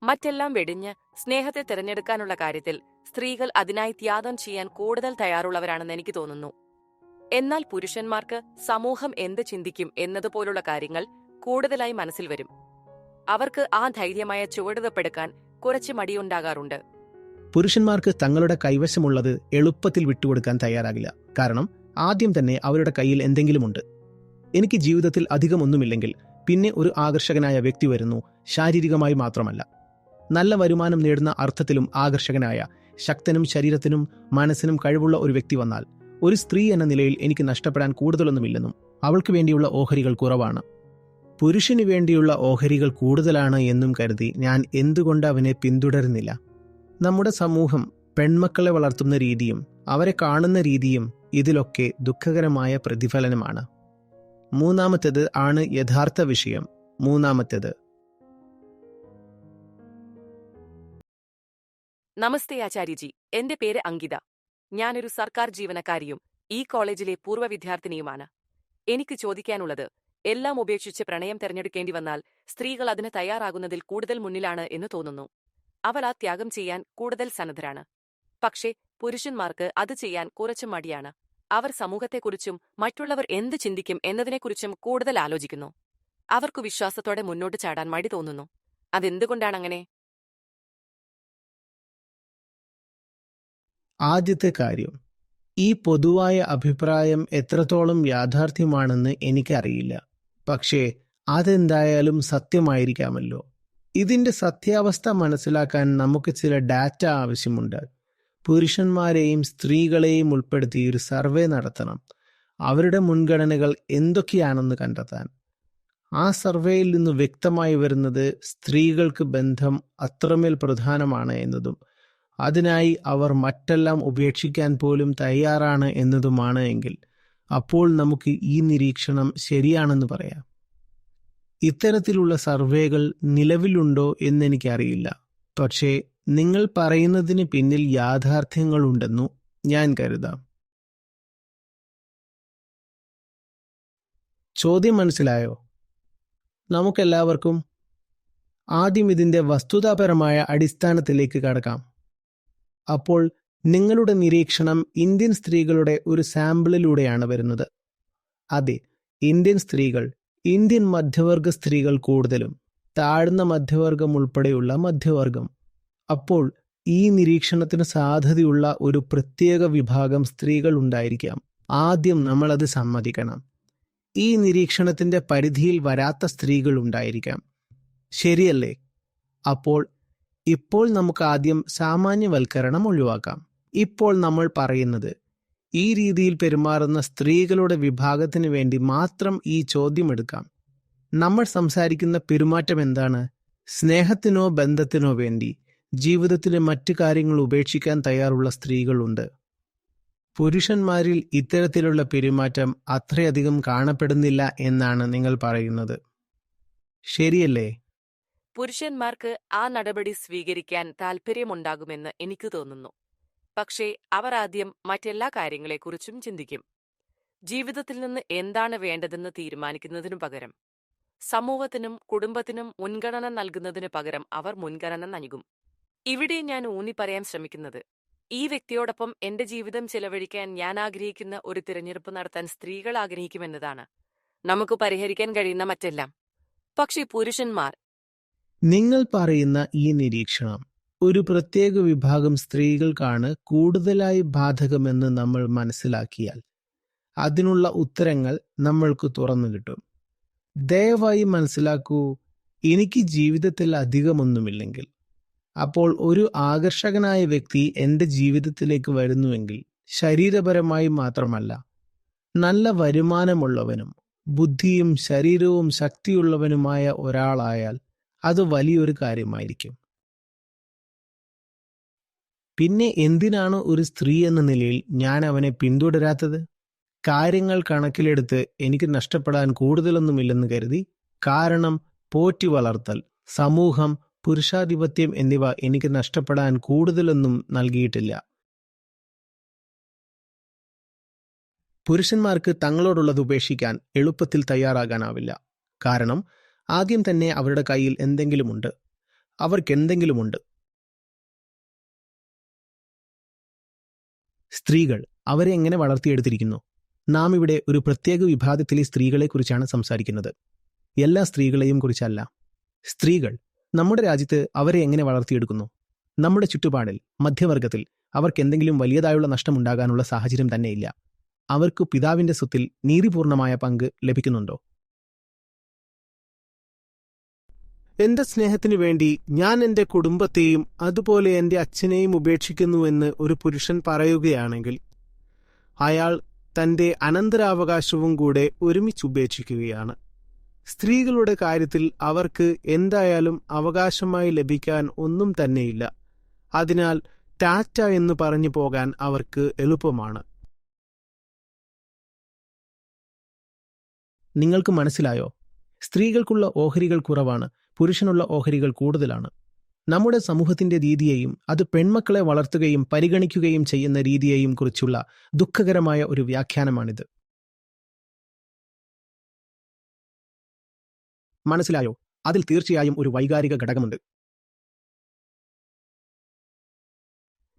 മറ്റെല്ലാം വെടിഞ്ഞ് സ്നേഹത്തെ തിരഞ്ഞെടുക്കാനുള്ള കാര്യത്തിൽ സ്ത്രീകൾ അതിനായി ത്യാഗം ചെയ്യാൻ കൂടുതൽ തയ്യാറുള്ളവരാണെന്ന് എനിക്ക് തോന്നുന്നു. എന്നാൽ പുരുഷന്മാർക്ക് സമൂഹം എന്ത് ചിന്തിക്കും എന്നതുപോലുള്ള കാര്യങ്ങൾ കൂടുതലായി മനസ്സിൽ വരും. അവർക്ക് ആ ധൈര്യമായ ചുവടുവെപ്പെടുക്കാൻ കുറച്ച് മടിയുണ്ടാകാറുണ്ട്. പുരുഷന്മാർക്ക് തങ്ങളുടെ കൈവശമുള്ളത് എളുപ്പത്തിൽ വിട്ടുകൊടുക്കാൻ തയ്യാറാകില്ല. കാരണം ആദ്യം തന്നെ അവരുടെ കയ്യിൽ എന്തെങ്കിലുമുണ്ട്. എനിക്ക് ജീവിതത്തിൽ അധികമൊന്നുമില്ലെങ്കിൽ പിന്നെ ഒരു ആകർഷകനായ വ്യക്തി വരുന്നു. ശാരീരികമായി മാത്രമല്ല, നല്ല വരുമാനം നേടുന്ന അർത്ഥത്തിലും ആകർഷകനായ, ശക്തനും ശരീരത്തിനും മനസ്സിനും കഴിവുള്ള ഒരു വ്യക്തി വന്നാൽ ഒരു സ്ത്രീ എന്ന നിലയിൽ എനിക്ക് നഷ്ടപ്പെടാൻ കൂടുതലൊന്നുമില്ലെന്നും അവൾക്ക് വേണ്ടിയുള്ള ഓഹരികൾ കുറവാണ്. പുരുഷന് വേണ്ടിയുള്ള ഓഹരികൾ കൂടുതലാണ് എന്നും കരുതി ഞാൻ എന്തുകൊണ്ട് അവനെ പിന്തുടരുന്നില്ല? നമ്മുടെ സമൂഹം പെൺമക്കളെ വളർത്തുന്ന രീതിയും അവരെ കാണുന്ന രീതിയും ഇതിലൊക്കെ ദുഃഖകരമായ പ്രതിഫലനമാണ്. മൂന്നാമത്തേത് ആണ് യഥാർത്ഥ വിഷയം. മൂന്നാമത്തേത്. നമസ്തേ ആചാര്യജി, എന്റെ പേര് അങ്കിത. ഞാനൊരു സർക്കാർ ജീവനക്കാരിയും ഈ കോളേജിലെ പൂർവ്വ വിദ്യാർത്ഥിനിയുമാണ്. എനിക്ക് ചോദിക്കാനുള്ളത്, എല്ലാം ഉപേക്ഷിച്ച് പ്രണയം തെരഞ്ഞെടുക്കേണ്ടി വന്നാൽ സ്ത്രീകൾ അതിന് തയ്യാറാകുന്നതിൽ കൂടുതൽ മുന്നിലാണ് എന്ന് തോന്നുന്നു. അവർ ആ ത്യാഗം ചെയ്യാൻ കൂടുതൽ സന്നദ്ധരാണ്. പക്ഷേ പുരുഷന്മാർക്ക് അത് ചെയ്യാൻ കുറച്ച് മടിയാണ്. അവർ സമൂഹത്തെക്കുറിച്ചും മറ്റുള്ളവർ എന്ത് ചിന്തിക്കും എന്നതിനെക്കുറിച്ചും കൂടുതൽ ആലോചിക്കുന്നു. അവർക്കു വിശ്വാസത്തോടെ മുന്നോട്ട് ചാടാൻ മടി തോന്നുന്നു. അതെന്തുകൊണ്ടാണങ്ങനെ? ആദ്യത്തെ കാര്യം, ഈ പൊതുവായ അഭിപ്രായം എത്രത്തോളം യാഥാർത്ഥ്യമാണെന്ന് എനിക്കറിയില്ല. പക്ഷേ അതെന്തായാലും സത്യമായിരിക്കാമല്ലോ. ഇതിന്റെ സത്യാവസ്ഥ മനസ്സിലാക്കാൻ നമുക്ക് ചില ഡാറ്റ ആവശ്യമുണ്ട്. പുരുഷന്മാരെയും സ്ത്രീകളെയും ഉൾപ്പെടുത്തി ഒരു സർവേ നടത്തണം. അവരുടെ മുൻഗണനകൾ എന്തൊക്കെയാണെന്ന് കണ്ടെത്താൻ. ആ സർവേയിൽ നിന്ന് വ്യക്തമായി വരുന്നത് സ്ത്രീകൾക്ക് ബന്ധം അത്രമേൽ പ്രധാനമാണ് എന്നതും അതിനായി അവർ മറ്റെല്ലാം ഉപേക്ഷിക്കാൻ പോലും തയ്യാറാണ് എന്നതുമാണ് എങ്കിൽ അപ്പോൾ നമുക്ക് ഈ നിരീക്ഷണം ശരിയാണെന്ന് പറയാം. ഇത്തരത്തിലുള്ള സർവേകൾ നിലവിലുണ്ടോ എന്നെനിക്കറിയില്ല. പക്ഷേ നിങ്ങൾ പറയുന്നതിന് പിന്നിൽ യാഥാർത്ഥ്യങ്ങളുണ്ടെന്നു ഞാൻ കരുതാം. ചോദ്യം മനസ്സിലായോ? നമുക്കെല്ലാവർക്കും ആദ്യം ഇതിന്റെ വസ്തുതാപരമായ അടിസ്ഥാനത്തിലേക്ക് കടക്കാം. അപ്പോൾ നിങ്ങളുടെ നിരീക്ഷണം ഇന്ത്യൻ സ്ത്രീകളുടെ ഒരു സാമ്പിളിലൂടെയാണ് വരുന്നത്. അതെ, ഇന്ത്യൻ സ്ത്രീകൾ, ഇന്ത്യൻ മധ്യവർഗ സ്ത്രീകൾ, കൂടുതലും താഴ്ന്ന മധ്യവർഗം ഉൾപ്പെടെയുള്ള മധ്യവർഗം. അപ്പോൾ ഈ നിരീക്ഷണത്തിന് സാധ്യതയുള്ള ഒരു പ്രത്യേക വിഭാഗം സ്ത്രീകൾ ഉണ്ടായിരിക്കാം. ആദ്യം നമ്മളത് സമ്മതിക്കണം. ഈ നിരീക്ഷണത്തിന്റെ പരിധിയിൽ വരാത്ത സ്ത്രീകൾ ഉണ്ടായിരിക്കാം. ശരിയല്ലേ? അപ്പോൾ ഇപ്പോൾ നമുക്ക് ആദ്യം സാമാന്യവൽക്കരണം ഒഴിവാക്കാം. ഇപ്പോൾ നമ്മൾ പറയുന്നത് ഈ രീതിയിൽ പെരുമാറുന്ന സ്ത്രീകളുടെ വിഭാഗത്തിന് വേണ്ടി മാത്രം ഈ ചോദ്യം എടുക്കാം. നമ്മൾ സംസാരിക്കുന്ന പെരുമാറ്റം എന്താണ്? സ്നേഹത്തിനോ ബന്ധത്തിനോ വേണ്ടി ജീവിതത്തിലെ മറ്റു കാര്യങ്ങൾ ഉപേക്ഷിക്കാൻ തയ്യാറുള്ള സ്ത്രീകളുണ്ട്. പുരുഷന്മാരിൽ ഇത്തരത്തിലുള്ള പെരുമാറ്റം അത്രയധികം കാണപ്പെടുന്നില്ല എന്നാണ് നിങ്ങൾ പറയുന്നത്. ശരിയല്ലേ? പുരുഷന്മാർക്ക് ആ നടപടി സ്വീകരിക്കാൻ താൽപ്പര്യമുണ്ടാകുമെന്ന് എനിക്ക് തോന്നുന്നു. പക്ഷേ അവർ ആദ്യം മറ്റെല്ലാ കാര്യങ്ങളെക്കുറിച്ചും ചിന്തിക്കും. ജീവിതത്തിൽ നിന്ന് എന്താണ് വേണ്ടതെന്ന് തീരുമാനിക്കുന്നതിനു പകരം സമൂഹത്തിനും കുടുംബത്തിനും മുൻഗണന നൽകുന്നതിനു പകരം അവർ മുൻഗണന നൽകും. ഇവിടെ ഞാൻ ഊന്നിപ്പറയാൻ ശ്രമിക്കുന്നത്, ഈ വ്യക്തിയോടൊപ്പം എന്റെ ജീവിതം ചെലവഴിക്കാൻ ഞാൻ ആഗ്രഹിക്കുന്ന ഒരു തിരഞ്ഞെടുപ്പ് നടത്താൻ സ്ത്രീകൾ ആഗ്രഹിക്കുമെന്നതാണ്. നമുക്ക് പരിഹരിക്കാൻ കഴിയുന്ന മറ്റെല്ലാം. പക്ഷേ പുരുഷന്മാർ. നിങ്ങൾ പറയുന്ന ഈ നിരീക്ഷണം ഒരു പ്രത്യേക വിഭാഗം സ്ത്രീകൾക്കാണ് കൂടുതലായി ബാധകമെന്ന് നമ്മൾ മനസ്സിലാക്കിയാൽ അതിനുള്ള ഉത്തരങ്ങൾ നമ്മൾക്ക് തുറന്നു കിട്ടും. ദയവായി മനസ്സിലാക്കൂ, എനിക്ക് ജീവിതത്തിൽ അധികമൊന്നുമില്ലെങ്കിൽ, അപ്പോൾ ഒരു ആകർഷകനായ വ്യക്തി എൻ്റെ ജീവിതത്തിലേക്ക് വരുന്നുവെങ്കിൽ ശരീരപരമായി മാത്രമല്ല, നല്ല വരുമാനമുള്ളവനും ബുദ്ധിയും ശരീരവും ശക്തിയുള്ളവനുമായ ഒരാളായാൽ അത് വലിയൊരു കാര്യമായിരിക്കും. പിന്നെ എന്തിനാണ് ഒരു സ്ത്രീ എന്ന നിലയിൽ ഞാൻ അവനെ പിന്തുടരാത്തത്? കാര്യങ്ങൾ കണക്കിലെടുത്ത് എനിക്ക് നഷ്ടപ്പെടാൻ കൂടുതലൊന്നുമില്ലെന്ന് കരുതി. കാരണം പോറ്റി വളർത്തൽ, സമൂഹം, പുരുഷാധിപത്യം എന്നിവ എനിക്ക് നഷ്ടപ്പെടാൻ കൂടുതലൊന്നും നൽകിയിട്ടില്ല. പുരുഷന്മാർക്ക് തങ്ങളോടുള്ളത് ഉപേക്ഷിക്കാൻ എളുപ്പത്തിൽ തയ്യാറാകാനാവില്ല. കാരണം ആദ്യം തന്നെ അവരുടെ കയ്യിൽ എന്തെങ്കിലുമുണ്ട്. അവർക്കെന്തെങ്കിലുമുണ്ട്. സ്ത്രീകൾ അവരെ എങ്ങനെ വളർത്തിയെടുത്തിരിക്കുന്നു? നാം ഇവിടെ ഒരു പ്രത്യേക വിഭാഗത്തിലെ സ്ത്രീകളെക്കുറിച്ചാണ് സംസാരിക്കുന്നത്. എല്ലാ സ്ത്രീകളെയും കുറിച്ചല്ല. സ്ത്രീകൾ നമ്മുടെ രാജ്യത്ത് അവരെ എങ്ങനെ വളർത്തിയെടുക്കുന്നു? നമ്മുടെ ചുറ്റുപാടിൽ മധ്യവർഗത്തിൽ അവർക്ക് എന്തെങ്കിലും വലിയതായുള്ള നഷ്ടമുണ്ടാകാനുള്ള സാഹചര്യം തന്നെയില്ല. അവർക്ക് പിതാവിന്റെ സ്വത്തിൽ നീതിപൂർണമായ പങ്ക് ലഭിക്കുന്നുണ്ടോ? എന്റെ സ്നേഹത്തിനു വേണ്ടി ഞാൻ എന്റെ കുടുംബത്തെയും അതുപോലെ എന്റെ അച്ഛനെയും ഉപേക്ഷിക്കുന്നുവെന്ന് ഒരു പുരുഷൻ പറയുകയാണെങ്കിൽ അയാൾ തന്റെ അനന്തരാവകാശവും കൂടെ ഒരുമിച്ച് ഉപേക്ഷിക്കുകയാണ്. സ്ത്രീകളുടെ കാര്യത്തിൽ അവർക്ക് എന്തായാലും അവകാശമായി ലഭിക്കാൻ ഒന്നും തന്നെയില്ല. അതിനാൽ ടാറ്റ എന്ന് പറഞ്ഞു പോകാൻ അവർക്ക് എളുപ്പമാണ്. നിങ്ങൾക്ക് മനസ്സിലായോ? സ്ത്രീകൾക്കുള്ള ഓഹരികൾ കുറവാണ്, പുരുഷനുള്ള ഓഹരികൾ കൂടുതലാണ്. നമ്മുടെ സമൂഹത്തിന്റെ രീതിയെയും അത് പെൺമക്കളെ വളർത്തുകയും പരിഗണിക്കുകയും ചെയ്യുന്ന രീതിയെയും കുറിച്ചുള്ള ദുഃഖകരമായ ഒരു വ്യാഖ്യാനമാണിത്. മനസ്സിലായോ? അതിൽ തീർച്ചയായും ഒരു വൈകാരിക ഘടകമുണ്ട്.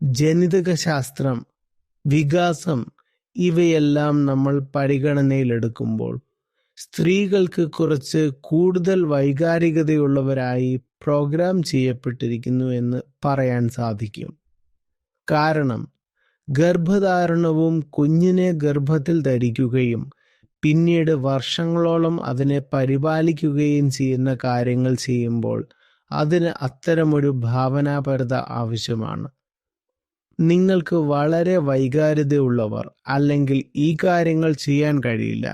ജനിതകശാസ്ത്രം, വികാസം ഇവയെല്ലാം നമ്മൾ പരിഗണനയിലെടുക്കുമ്പോൾ സ്ത്രീകൾക്ക് കുറച്ച് കൂടുതൽ വൈകാരികതയുള്ളവരായി പ്രോഗ്രാം ചെയ്യപ്പെട്ടിരിക്കുന്നു എന്ന് പറയാൻ സാധിക്കും. കാരണം ഗർഭധാരണവും കുഞ്ഞിനെ ഗർഭത്തിൽ ധരിക്കുകയും പിന്നീട് വർഷങ്ങളോളം അതിനെ പരിപാലിക്കുകയും ചെയ്യുന്ന കാര്യങ്ങൾ ചെയ്യുമ്പോൾ അതിന് അത്തരമൊരു ഭാവനാപരത ആവശ്യമാണ്. നിങ്ങൾക്ക് വളരെ വൈകാരികതയുള്ളവർ അല്ലെങ്കിൽ ഈ കാര്യങ്ങൾ ചെയ്യാൻ കഴിയില്ല.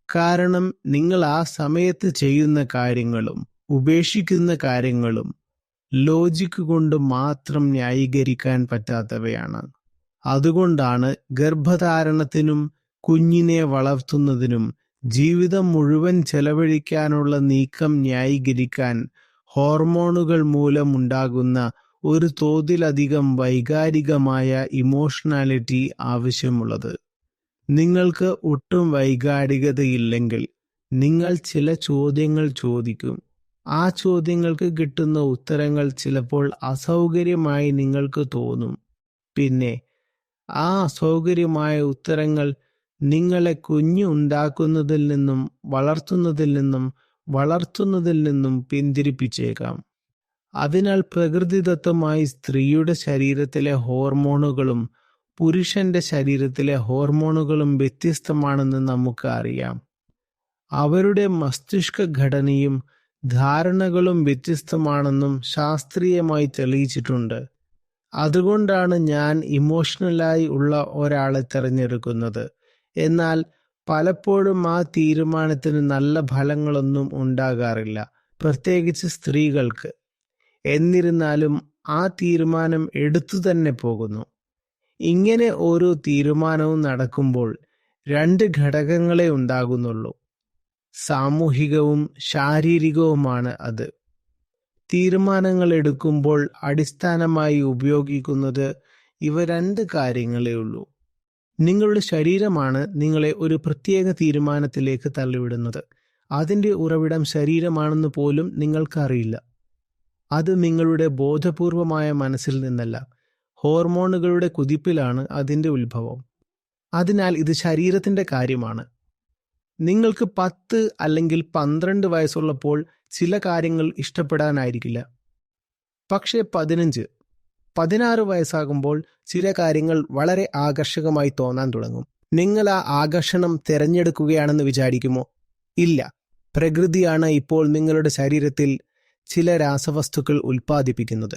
കാരണം നിങ്ങൾ ആ സമയത്ത് ചെയ്യുന്ന കാര്യങ്ങളും ഉപേക്ഷിക്കുന്ന കാര്യങ്ങളും ലോജിക്ക് കൊണ്ട് മാത്രം ന്യായീകരിക്കാൻ പറ്റാത്തവയാണ്. അതുകൊണ്ടാണ് ഗർഭധാരണത്തിനും കുഞ്ഞിനെ വളർത്തുന്നതിനും ജീവിതം മുഴുവൻ ചെലവഴിക്കാനുള്ള നീക്കം ന്യായീകരിക്കാൻ ഹോർമോണുകൾ മൂലമുണ്ടാകുന്ന ഒരു തോതിലധികം വൈകാരികമായ ഇമോഷണാലിറ്റി ആവശ്യമുള്ളത്. നിങ്ങൾക്ക് ഒട്ടും വൈകാരികതയില്ലെങ്കിൽ നിങ്ങൾ ചില ചോദ്യങ്ങൾ ചോദിക്കും. ആ ചോദ്യങ്ങൾക്ക് കിട്ടുന്ന ഉത്തരങ്ങൾ ചിലപ്പോൾ അസൗകര്യമായി നിങ്ങൾക്ക് തോന്നും. പിന്നെ ആ അസൗകര്യമായ ഉത്തരങ്ങൾ നിങ്ങളെ കുഞ്ഞ് ഉണ്ടാക്കുന്നതിൽ നിന്നും വളർത്തുന്നതിൽ നിന്നും പിന്തിരിപ്പിച്ചേക്കാം. അതിനാൽ പ്രകൃതിദത്തമായി സ്ത്രീയുടെ ശരീരത്തിലെ ഹോർമോണുകളും പുരുഷന്റെ ശരീരത്തിലെ ഹോർമോണുകളും വ്യത്യസ്തമാണെന്ന് നമുക്ക് അറിയാം. അവരുടെ മസ്തിഷ്ക ഘടനയും ധാരണകളും വ്യത്യസ്തമാണെന്നും ശാസ്ത്രീയമായി തെളിയിച്ചിട്ടുണ്ട്. അതുകൊണ്ടാണ് ഞാൻ ഇമോഷണലായി ഉള്ള ഒരാളെ തിരഞ്ഞെടുക്കുന്നത്. എന്നാൽ പലപ്പോഴും ആ തീരുമാനത്തിന് നല്ല ഫലങ്ങളൊന്നും ഉണ്ടാകാറില്ല, പ്രത്യേകിച്ച് സ്ത്രീകൾക്ക്. എന്നിരുന്നാലും ആ തീരുമാനം എടുത്തു തന്നെ പോകുന്നു. ഇങ്ങനെ ഓരോ തീരുമാനവും നടക്കുമ്പോൾ രണ്ട് ഘടകങ്ങളെ ഉണ്ടാകുന്നുള്ളൂ. സാമൂഹികവും ശാരീരികവുമാണ് അത്. തീരുമാനങ്ങൾ എടുക്കുമ്പോൾ അടിസ്ഥാനമായി ഉപയോഗിക്കുന്നത് ഇവ രണ്ട് കാര്യങ്ങളേ ഉള്ളൂ. നിങ്ങളുടെ ശരീരമാണ് നിങ്ങളെ ഒരു പ്രത്യേക തീരുമാനത്തിലേക്ക് തള്ളിവിടുന്നത്. അതിൻ്റെ ഉറവിടം ശരീരമാണെന്ന് പോലും നിങ്ങൾക്കറിയില്ല. അത് നിങ്ങളുടെ ബോധപൂർവമായ മനസ്സിൽ നിന്നല്ല, ഹോർമോണുകളുടെ കുതിപ്പിലാണ് അതിൻ്റെ ഉത്ഭവം. അതിനാൽ ഇത് ശരീരത്തിൻ്റെ കാര്യമാണ്. നിങ്ങൾക്ക് 10 അല്ലെങ്കിൽ 12 വയസ്സുള്ളപ്പോൾ ചില കാര്യങ്ങൾ ഇഷ്ടപ്പെടാനായിരിക്കില്ല. പക്ഷേ 15, 16 വയസ്സാകുമ്പോൾ ചില കാര്യങ്ങൾ വളരെ ആകർഷകമായി തോന്നാൻ തുടങ്ങും. നിങ്ങൾ ആ ആകർഷണം തിരഞ്ഞെടുക്കുകയാണെന്ന് വിചാരിക്കുമോ? ഇല്ല. പ്രകൃതിയാണ് ഇപ്പോൾ നിങ്ങളുടെ ശരീരത്തിൽ ചില രാസവസ്തുക്കൾ ഉൽപ്പാദിപ്പിക്കുന്നത്.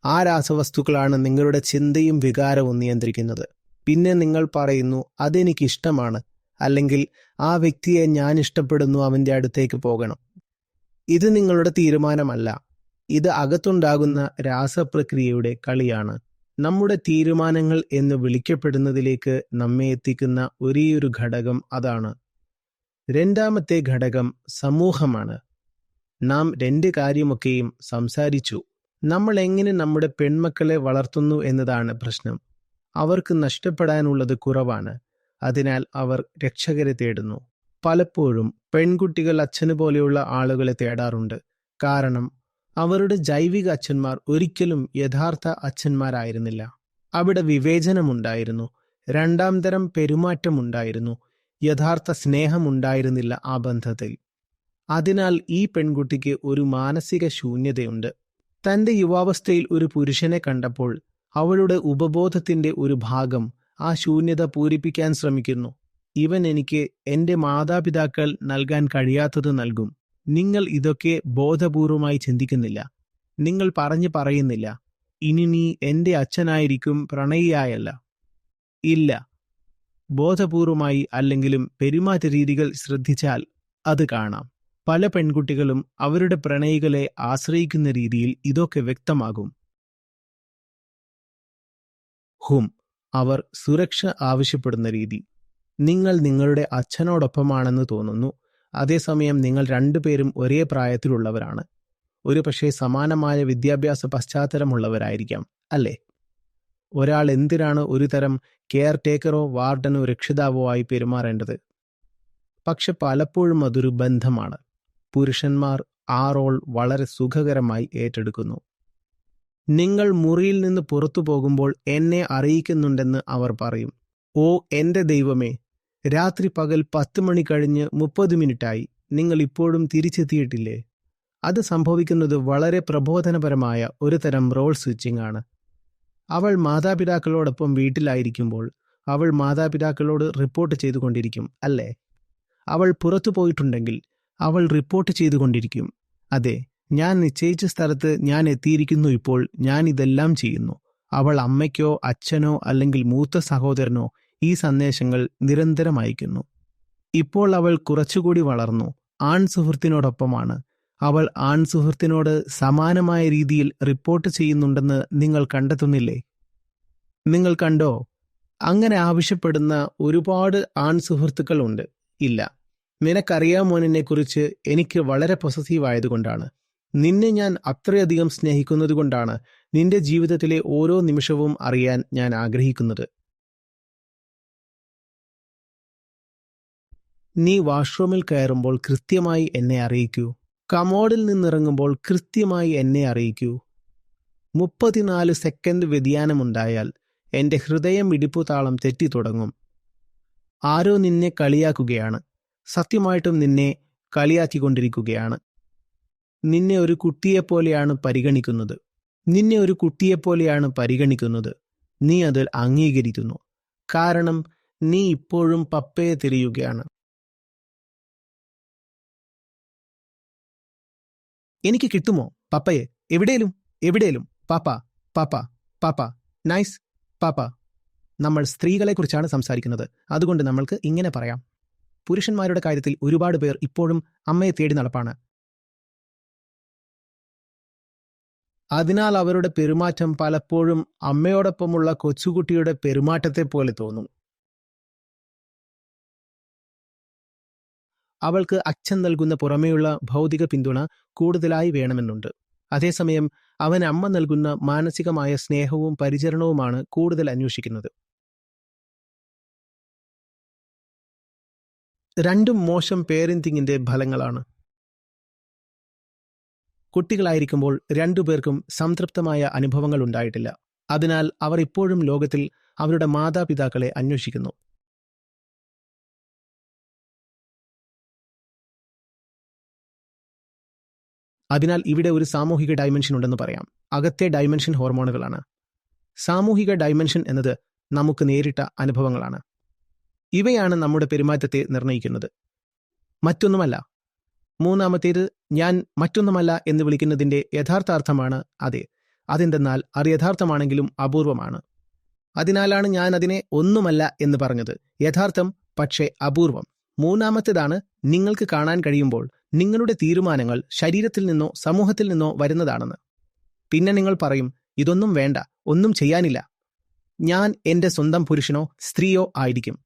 ആ രാസവസ്തുക്കളാണ് നിങ്ങളുടെ ചിന്തയും വികാരവും നിയന്ത്രിക്കുന്നത്. പിന്നെ നിങ്ങൾ പറയുന്നു, അതെനിക്കിഷ്ടമാണ്, അല്ലെങ്കിൽ ആ വ്യക്തിയെ ഞാൻ ഇഷ്ടപ്പെടുന്നു, അവൻ്റെ അടുത്തേക്ക് പോകണം. ഇത് നിങ്ങളുടെ തീരുമാനമല്ല. ഇത് അകത്തുണ്ടാകുന്ന രാസപ്രക്രിയയുടെ കളിയാണ്. നമ്മുടെ തീരുമാനങ്ങൾ എന്ന് വിളിക്കപ്പെടുന്നതിലേക്ക് നമ്മെ എത്തിക്കുന്ന ഒരേയൊരു ഘടകം അതാണ്. രണ്ടാമത്തെ ഘടകം സമൂഹമാണ്. നാം 2 കാര്യമൊക്കെയും സംസാരിച്ചു. നമ്മൾ എങ്ങനെ നമ്മുടെ പെൺമക്കളെ വളർത്തുന്നു എന്നതാണ് പ്രശ്നം. അവർക്ക് നഷ്ടപ്പെടാനുള്ളത് കുറവാണ്. അതിനാൽ അവർ രക്ഷകരെ തേടുന്നു. പലപ്പോഴും പെൺകുട്ടികൾ അച്ഛന് പോലെയുള്ള ആളുകളെ തേടാറുണ്ട്. കാരണം അവരുടെ ജൈവിക അച്ഛന്മാർ ഒരിക്കലും യഥാർത്ഥ അച്ഛന്മാരായിരുന്നില്ല. അവിടെ വിവേചനമുണ്ടായിരുന്നു, രണ്ടാം തരം പെരുമാറ്റമുണ്ടായിരുന്നു, യഥാർത്ഥ സ്നേഹമുണ്ടായിരുന്നില്ല ആ ബന്ധത്തിൽ. അതിനാൽ ഈ പെൺകുട്ടിക്ക് ഒരു മാനസിക ശൂന്യതയുണ്ട്. തന്റെ യുവാവസ്ഥയിൽ ഒരു പുരുഷനെ കണ്ടപ്പോൾ അവളുടെ ഉപബോധത്തിന്റെ ഒരു ഭാഗം ആ ശൂന്യത പൂരിപ്പിക്കാൻ ശ്രമിക്കുന്നു. ഇവൻ എനിക്ക് എന്റെ മാതാപിതാക്കൾ നൽകാൻ കഴിയാത്തത് നൽകും. നിങ്ങൾ ഇതൊക്കെ ബോധപൂർവമായി ചിന്തിക്കുന്നില്ല. നിങ്ങൾ പറയുന്നില്ല, ഇനി നീ എന്റെ അച്ഛനായിരിക്കും, പ്രണയിയായല്ല. ഇല്ല, ബോധപൂർവമായി അല്ലെങ്കിലും പെരുമാറ്റ രീതികൾ ശ്രദ്ധിച്ചാൽ അത് കാണാം. പല പെൺകുട്ടികളും അവരുടെ പ്രണയികളെ ആശ്രയിക്കുന്ന രീതിയിൽ ഇതൊക്കെ വ്യക്തമാകും. അവർ സുരക്ഷ ആവശ്യപ്പെടുന്ന രീതി. നിങ്ങൾ നിങ്ങളുടെ അച്ഛനോടൊപ്പമാണെന്ന് തോന്നുന്നു, അതേസമയം നിങ്ങൾ രണ്ടുപേരും ഒരേ പ്രായത്തിലുള്ളവരാണ്. ഒരുപക്ഷെ സമാനമായ വിദ്യാഭ്യാസ പശ്ചാത്തലമുള്ളവരായിരിക്കാം, അല്ലേ? ഒരാൾ എന്തിനാണ് ഒരു തരം കെയർ ടേക്കറോ വാർഡനോ രക്ഷിതാവോ ആയി പെരുമാറേണ്ടത്? പക്ഷെ പലപ്പോഴും അതൊരു ബന്ധമാണ്. പുരുഷന്മാർ ആ റോൾ വളരെ സുഖകരമായി ഏറ്റെടുക്കുന്നു. നിങ്ങൾ മുറിയിൽ നിന്ന് പുറത്തു പോകുമ്പോൾ എന്നെ അറിയിക്കുന്നുണ്ടെന്ന് അവർ പറയും. ഓ എന്റെ ദൈവമേ, രാത്രി പകൽ 10 മണി കഴിഞ്ഞ് 30 മിനിറ്റായി, നിങ്ങൾ ഇപ്പോഴും തിരിച്ചെത്തിയിട്ടില്ലേ? അത് സംഭവിക്കുന്നത് വളരെ പ്രബോധനപരമായ ഒരു തരം റോൾ സ്വിച്ചിങ് ആണ്. അവൾ മാതാപിതാക്കളോടൊപ്പം വീട്ടിലായിരിക്കുമ്പോൾ അവൾ മാതാപിതാക്കളോട് റിപ്പോർട്ട് ചെയ്തുകൊണ്ടിരിക്കും, അല്ലേ? അവൾ പുറത്തു പോയിട്ടുണ്ടെങ്കിൽ അവൾ റിപ്പോർട്ട് ചെയ്തുകൊണ്ടിരിക്കും. അതെ, ഞാൻ നിശ്ചയിച്ച സ്ഥലത്ത് ഞാൻ എത്തിയിരിക്കുന്നു, ഇപ്പോൾ ഞാൻ ഇതെല്ലാം ചെയ്യുന്നു. അവൾ അമ്മയ്ക്കോ അച്ഛനോ അല്ലെങ്കിൽ മൂത്ത സഹോദരനോ ഈ സന്ദേശങ്ങൾ നിരന്തരം അയക്കുന്നു. ഇപ്പോൾ അവൾ കുറച്ചുകൂടി വളർന്നു, ആൺ സുഹൃത്തിനോടൊപ്പമാണ്. അവൾ ആൺ സുഹൃത്തിനോട് സമാനമായ രീതിയിൽ റിപ്പോർട്ട് ചെയ്യുന്നുണ്ടെന്ന് നിങ്ങൾ കണ്ടെത്തുന്നില്ലേ? നിങ്ങൾ കണ്ടോ? അങ്ങനെ ആവശ്യപ്പെടുന്ന ഒരുപാട് ആൺ സുഹൃത്തുക്കൾ ഉണ്ട്. ഇല്ല, നിനക്കറിയാമോ, എന്നെക്കുറിച്ച് എനിക്ക് വളരെ പൊസസീവ് ആയതുകൊണ്ടാണ്, നിന്നെ ഞാൻ അത്രയധികം സ്നേഹിക്കുന്നതുകൊണ്ടാണ് നിന്റെ ജീവിതത്തിലെ ഓരോ നിമിഷവും അറിയാൻ ഞാൻ ആഗ്രഹിക്കുന്നത്. നീ വാഷ്റൂമിൽ കയറുമ്പോൾ കൃത്യമായി എന്നെ അറിയിക്കൂ. കമോഡിൽ നിന്നിറങ്ങുമ്പോൾ കൃത്യമായി എന്നെ അറിയിക്കൂ. 34 സെക്കൻഡ് വ്യതിയാനമുണ്ടായാൽ എന്റെ ഹൃദയം ഇടിപ്പുതാളം തെറ്റിത്തുടങ്ങും. ആരോ നിന്നെ കളിയാക്കുകയാണ്, സത്യമായിട്ടും നിന്നെ കളിയാക്കിക്കൊണ്ടിരിക്കുകയാണ്. നിന്നെ ഒരു കുട്ടിയെപ്പോലെയാണ് പരിഗണിക്കുന്നത്. നീ അതിൽ അംഗീകരിക്കുന്നു, കാരണം നീ ഇപ്പോഴും പപ്പയെ തിരയുകയാണ്. എനിക്ക് കിട്ടുമോ പപ്പയെ? എവിടേലും പാപ്പ പാപ്പ പാപ്പ നൈസ് പാപ്പ. നമ്മൾ സ്ത്രീകളെക്കുറിച്ചാണ് സംസാരിക്കുന്നത്, അതുകൊണ്ട് നമ്മൾക്ക് ഇങ്ങനെ പറയാം. പുരുഷന്മാരുടെ കാര്യത്തിൽ ഒരുപാട് പേർ ഇപ്പോഴും അമ്മയെ തേടി നടപ്പാണ്. അതിനാൽ അവരുടെ പെരുമാറ്റം പലപ്പോഴും അമ്മയോടൊപ്പമുള്ള കൊച്ചുകുട്ടിയുടെ പെരുമാറ്റത്തെ പോലെ തോന്നും. അവൾക്ക് അച്ഛൻ നൽകുന്ന പുറമേയുള്ള ഭൗതിക പിന്തുണ കൂടുതലായി വേണമെന്നുണ്ട്. അതേസമയം അവൻ അമ്മ നൽകുന്ന മാനസികമായ സ്നേഹവും പരിചരണവുമാണ് കൂടുതൽ അന്വേഷിക്കുന്നത്. രണ്ടും മോശം പേരന്റിങ്ങിന്റെ ഫലങ്ങളാണ്. കുട്ടികളായിരിക്കുമ്പോൾ രണ്ടുപേർക്കും സംതൃപ്തമായ അനുഭവങ്ങൾ ഉണ്ടായിട്ടില്ല. അതിനാൽ അവർ ഇപ്പോഴും ലോകത്തിൽ അവരുടെ മാതാപിതാക്കളെ അന്വേഷിക്കുന്നു. അതിനാൽ ഇവിടെ ഒരു സാമൂഹിക ഡൈമെൻഷൻ ഉണ്ടെന്ന് പറയാം. അകത്തെ ഡൈമെൻഷൻ ഹോർമോണുകളാണ്. സാമൂഹിക ഡൈമെൻഷൻ എന്നത് നമുക്ക് നേരിട്ട അനുഭവങ്ങളാണ്. ഇവയാണ് നമ്മുടെ പെരുമാറ്റത്തെ നിർണ്ണയിക്കുന്നത്, മറ്റൊന്നുമല്ല. മൂന്നാമത്തേത്, ഞാൻ മറ്റൊന്നുമല്ല എന്ന് വിളിക്കുന്നതിന്റെ യഥാർത്ഥ അർത്ഥമാണ് അതെ. അതെന്തെന്നാൽ അത് യഥാർത്ഥമാണെങ്കിലും അപൂർവമാണ്. അതിനാലാണ് ഞാൻ അതിനെ ഒന്നുമല്ല എന്ന് പറഞ്ഞത്. യഥാർത്ഥം, പക്ഷേ അപൂർവം. മൂന്നാമത്തേതാണ് നിങ്ങൾക്ക് കാണാൻ കഴിയുമ്പോൾ നിങ്ങളുടെ തീരുമാനങ്ങൾ ശരീരത്തിൽ നിന്നോ സമൂഹത്തിൽ നിന്നോ വരുന്നതാണെന്ന്. പിന്നെ നിങ്ങൾ പറയും, ഇതൊന്നും വേണ്ട, ഒന്നും ചെയ്യാനില്ല, ഞാൻ എന്റെ സ്വന്തം പുരുഷനോ സ്ത്രീയോ ആയിരിക്കും.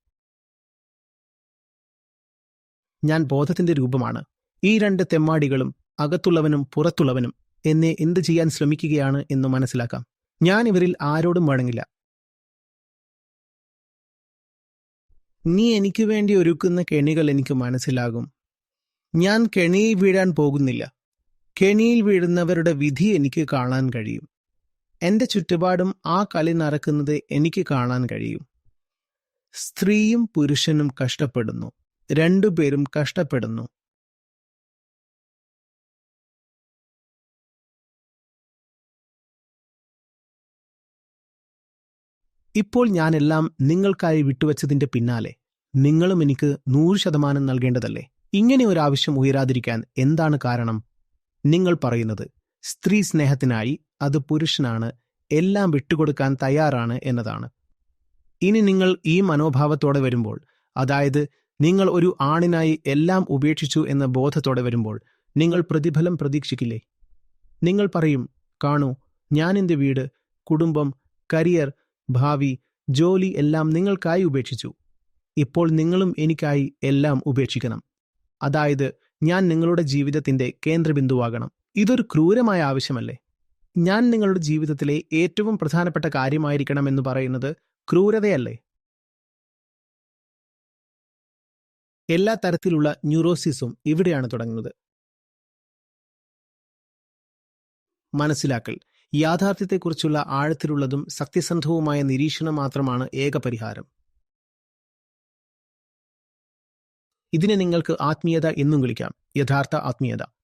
ഞാൻ ബോധത്തിന്റെ രൂപമാണ്. ഈ രണ്ട് തെമ്മാടികളും, അകത്തുള്ളവനും പുറത്തുള്ളവനും, എന്നെ എന്ത് ചെയ്യാൻ ശ്രമിക്കുകയാണ് എന്ന് മനസ്സിലാക്കാം. ഞാൻ ഇവരിൽ ആരോടും വഴങ്ങില്ല. നീ എനിക്ക് വേണ്ടി ഒരുക്കുന്ന കെണികൾ എനിക്ക് മനസ്സിലാകും. ഞാൻ കെണിയിൽ വീഴാൻ പോകുന്നില്ല. കെണിയിൽ വീഴുന്നവരുടെ വിധി എനിക്ക് കാണാൻ കഴിയും. എന്റെ ചുറ്റുപാടും ആ കളി നടക്കുന്നത് എനിക്ക് കാണാൻ കഴിയും. സ്ത്രീയും പുരുഷനും കഷ്ടപ്പെടുന്നു. രണ്ടുപേരും കഷ്ടപ്പെടുന്നു. ഇപ്പോൾ ഞാനെല്ലാം നിങ്ങൾക്കായി വിട്ടുവച്ചതിന്റെ പിന്നാലെ നിങ്ങളും എനിക്ക് 100% നൽകേണ്ടതല്ലേ? ഇങ്ങനെ ഒരു ആവശ്യം ഉയരാതിരിക്കാൻ എന്താണ് കാരണം? നിങ്ങൾ പറയുന്നത് സ്ത്രീ സ്നേഹത്തിനായി അത് പുരുഷനാണ്, എല്ലാം വിട്ടുകൊടുക്കാൻ തയ്യാറാണ് എന്നതാണ്. ഇനി നിങ്ങൾ ഈ മനോഭാവത്തോടെ വരുമ്പോൾ, അതായത് നിങ്ങൾ ഒരു ആണിനായി എല്ലാം ഉപേക്ഷിച്ചു എന്ന ബോധത്തോടെ വരുമ്പോൾ, നിങ്ങൾ പ്രതിഫലം പ്രതീക്ഷിക്കില്ലേ? നിങ്ങൾ പറയും, കാണൂ, ഞാൻ എന്റെ വീട്, കുടുംബം, കരിയർ, ഭാവി, ജോലി എല്ലാം നിങ്ങൾക്കായി ഉപേക്ഷിച്ചു. ഇപ്പോൾ നിങ്ങളും എനിക്കായി എല്ലാം ഉപേക്ഷിക്കണം. അതായത് ഞാൻ നിങ്ങളുടെ ജീവിതത്തിന്റെ കേന്ദ്രബിന്ദുവാകണം. ഇതൊരു ക്രൂരമായ ആവശ്യമല്ലേ? ഞാൻ നിങ്ങളുടെ ജീവിതത്തിലെ ഏറ്റവും പ്രധാനപ്പെട്ട കാര്യമായിരിക്കണം എന്ന് പറയുന്നത് ക്രൂരതയല്ലേ? എല്ലാ തരത്തിലുള്ള ന്യൂറോസിസും ഇവിടെയാണ് തുടങ്ങുന്നത്. മനസ്സിലാക്കൽ, യാഥാർത്ഥ്യത്തെക്കുറിച്ചുള്ള ആഴത്തിലുള്ളതും സത്യസന്ധവുമായ നിരീക്ഷണം മാത്രമാണ് ഏക പരിഹാരം. ഇതിനെ നിങ്ങൾക്ക് ആത്മീയത എന്നും വിളിക്കാം, യഥാർത്ഥ ആത്മീയത.